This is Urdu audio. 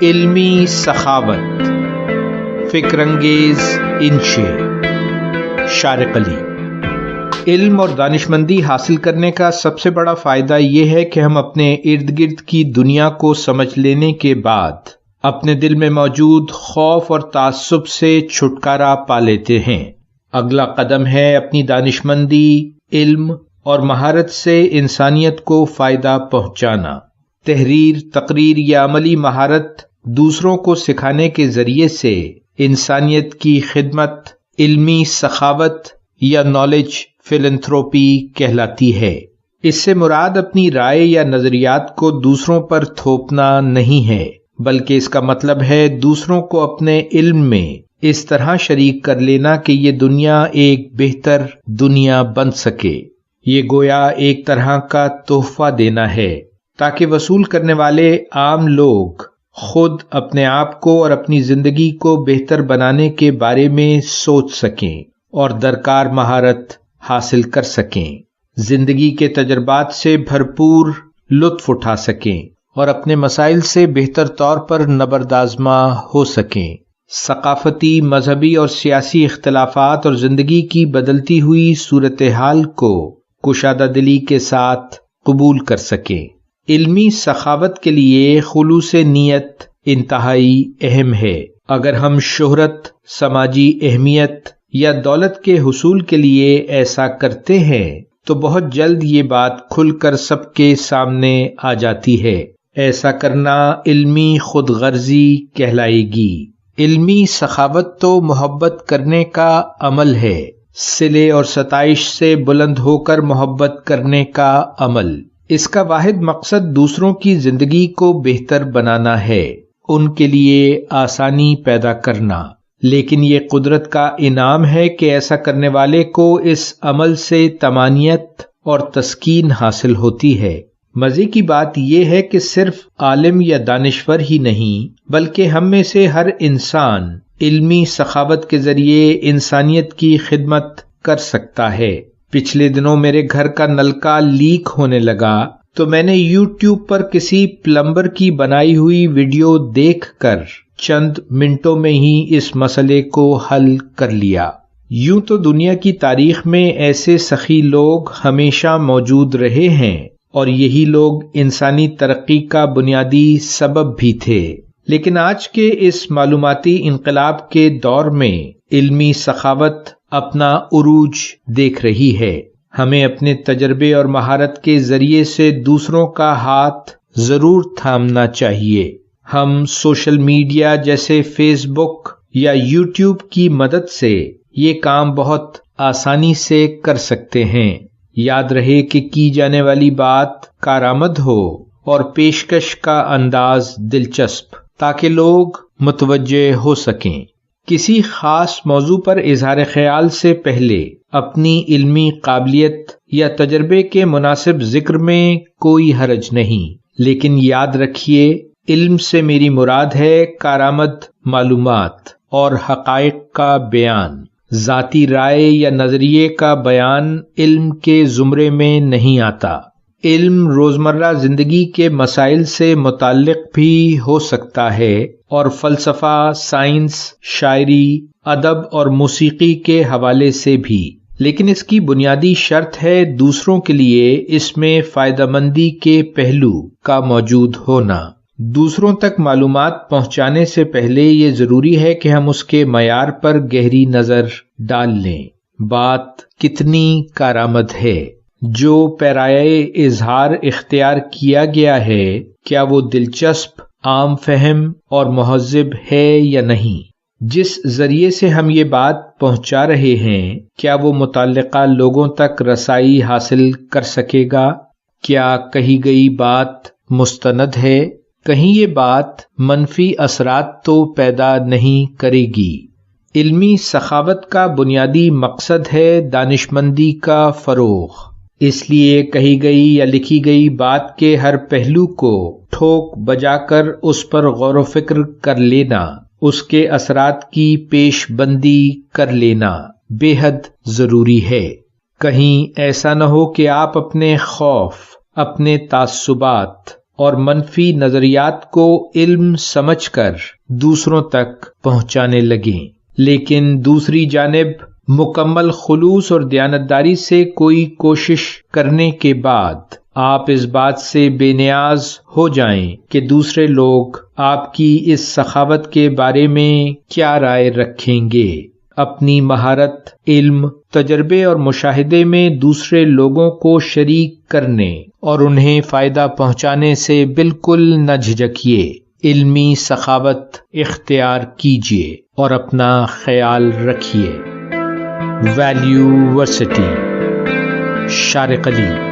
علمی سخاوت، فکر انگیز انشے، شارق علی۔ علم اور دانشمندی حاصل کرنے کا سب سے بڑا فائدہ یہ ہے کہ ہم اپنے ارد گرد کی دنیا کو سمجھ لینے کے بعد اپنے دل میں موجود خوف اور تعصب سے چھٹکارا پا لیتے ہیں۔ اگلا قدم ہے اپنی دانشمندی، علم اور مہارت سے انسانیت کو فائدہ پہنچانا۔ تحریر، تقریر یا عملی مہارت دوسروں کو سکھانے کے ذریعے سے انسانیت کی خدمت علمی سخاوت یا نالج فلنتھروپی کہلاتی ہے۔ اس سے مراد اپنی رائے یا نظریات کو دوسروں پر تھوپنا نہیں ہے، بلکہ اس کا مطلب ہے دوسروں کو اپنے علم میں اس طرح شریک کر لینا کہ یہ دنیا ایک بہتر دنیا بن سکے۔ یہ گویا ایک طرح کا تحفہ دینا ہے تاکہ وصول کرنے والے عام لوگ خود اپنے آپ کو اور اپنی زندگی کو بہتر بنانے کے بارے میں سوچ سکیں اور درکار مہارت حاصل کر سکیں، زندگی کے تجربات سے بھرپور لطف اٹھا سکیں اور اپنے مسائل سے بہتر طور پر نبردآزما ہو سکیں۔ ثقافتی، مذہبی اور سیاسی اختلافات اور زندگی کی بدلتی ہوئی صورتحال کو کشادہ دلی کے ساتھ قبول کر سکیں۔ علمی سخاوت کے لیے خلوص نیت انتہائی اہم ہے۔ اگر ہم شہرت، سماجی اہمیت یا دولت کے حصول کے لیے ایسا کرتے ہیں تو بہت جلد یہ بات کھل کر سب کے سامنے آ جاتی ہے۔ ایسا کرنا علمی خود غرضی کہلائے گی۔ علمی سخاوت تو محبت کرنے کا عمل ہے، صلے اور ستائش سے بلند ہو کر محبت کرنے کا عمل۔ اس کا واحد مقصد دوسروں کی زندگی کو بہتر بنانا ہے، ان کے لیے آسانی پیدا کرنا۔ لیکن یہ قدرت کا انعام ہے کہ ایسا کرنے والے کو اس عمل سے طمانینت اور تسکین حاصل ہوتی ہے۔ مزے کی بات یہ ہے کہ صرف عالم یا دانشور ہی نہیں بلکہ ہم میں سے ہر انسان علمی سخاوت کے ذریعے انسانیت کی خدمت کر سکتا ہے۔ پچھلے دنوں میرے گھر کا نلکا لیک ہونے لگا تو میں نے یوٹیوب پر کسی پلمبر کی بنائی ہوئی ویڈیو دیکھ کر چند منٹوں میں ہی اس مسئلے کو حل کر لیا۔ یوں تو دنیا کی تاریخ میں ایسے سخی لوگ ہمیشہ موجود رہے ہیں اور یہی لوگ انسانی ترقی کا بنیادی سبب بھی تھے، لیکن آج کے اس معلوماتی انقلاب کے دور میں علمی سخاوت اپنا عروج دیکھ رہی ہے۔ ہمیں اپنے تجربے اور مہارت کے ذریعے سے دوسروں کا ہاتھ ضرور تھامنا چاہیے۔ ہم سوشل میڈیا جیسے فیس بک یا یوٹیوب کی مدد سے یہ کام بہت آسانی سے کر سکتے ہیں۔ یاد رہے کہ کی جانے والی بات کارآمد ہو اور پیشکش کا انداز دلچسپ، تاکہ لوگ متوجہ ہو سکیں۔ کسی خاص موضوع پر اظہار خیال سے پہلے اپنی علمی قابلیت یا تجربے کے مناسب ذکر میں کوئی حرج نہیں، لیکن یاد رکھیے علم سے میری مراد ہے کارآمد معلومات اور حقائق کا بیان۔ ذاتی رائے یا نظریے کا بیان علم کے زمرے میں نہیں آتا۔ علم روزمرہ زندگی کے مسائل سے متعلق بھی ہو سکتا ہے اور فلسفہ، سائنس، شاعری، ادب اور موسیقی کے حوالے سے بھی، لیکن اس کی بنیادی شرط ہے دوسروں کے لیے اس میں فائدہ مندی کے پہلو کا موجود ہونا۔ دوسروں تک معلومات پہنچانے سے پہلے یہ ضروری ہے کہ ہم اس کے معیار پر گہری نظر ڈال لیں۔ بات کتنی کارآمد ہے؟ جو پیرائے اظہار اختیار کیا گیا ہے، کیا وہ دلچسپ، عام فہم اور مہذب ہے یا نہیں؟ جس ذریعے سے ہم یہ بات پہنچا رہے ہیں، کیا وہ متعلقہ لوگوں تک رسائی حاصل کر سکے گا؟ کیا کہی گئی بات مستند ہے؟ کہیں یہ بات منفی اثرات تو پیدا نہیں کرے گی؟ علمی سخاوت کا بنیادی مقصد ہے دانشمندی کا فروغ۔ اس لیے کہی گئی یا لکھی گئی بات کے ہر پہلو کو ٹھوک بجا کر اس پر غور و فکر کر لینا، اس کے اثرات کی پیش بندی کر لینا بے حد ضروری ہے۔ کہیں ایسا نہ ہو کہ آپ اپنے خوف، اپنے تعصبات اور منفی نظریات کو علم سمجھ کر دوسروں تک پہنچانے لگیں، لیکن دوسری جانب مکمل خلوص اور دیانتداری سے کوئی کوشش کرنے کے بعد آپ اس بات سے بے نیاز ہو جائیں کہ دوسرے لوگ آپ کی اس سخاوت کے بارے میں کیا رائے رکھیں گے۔ اپنی مہارت، علم، تجربے اور مشاہدے میں دوسرے لوگوں کو شریک کرنے اور انہیں فائدہ پہنچانے سے بالکل نہ جھجکیے۔ علمی سخاوت اختیار کیجیے اور اپنا خیال رکھیے۔ ویلیو ورسٹی، شارق علی۔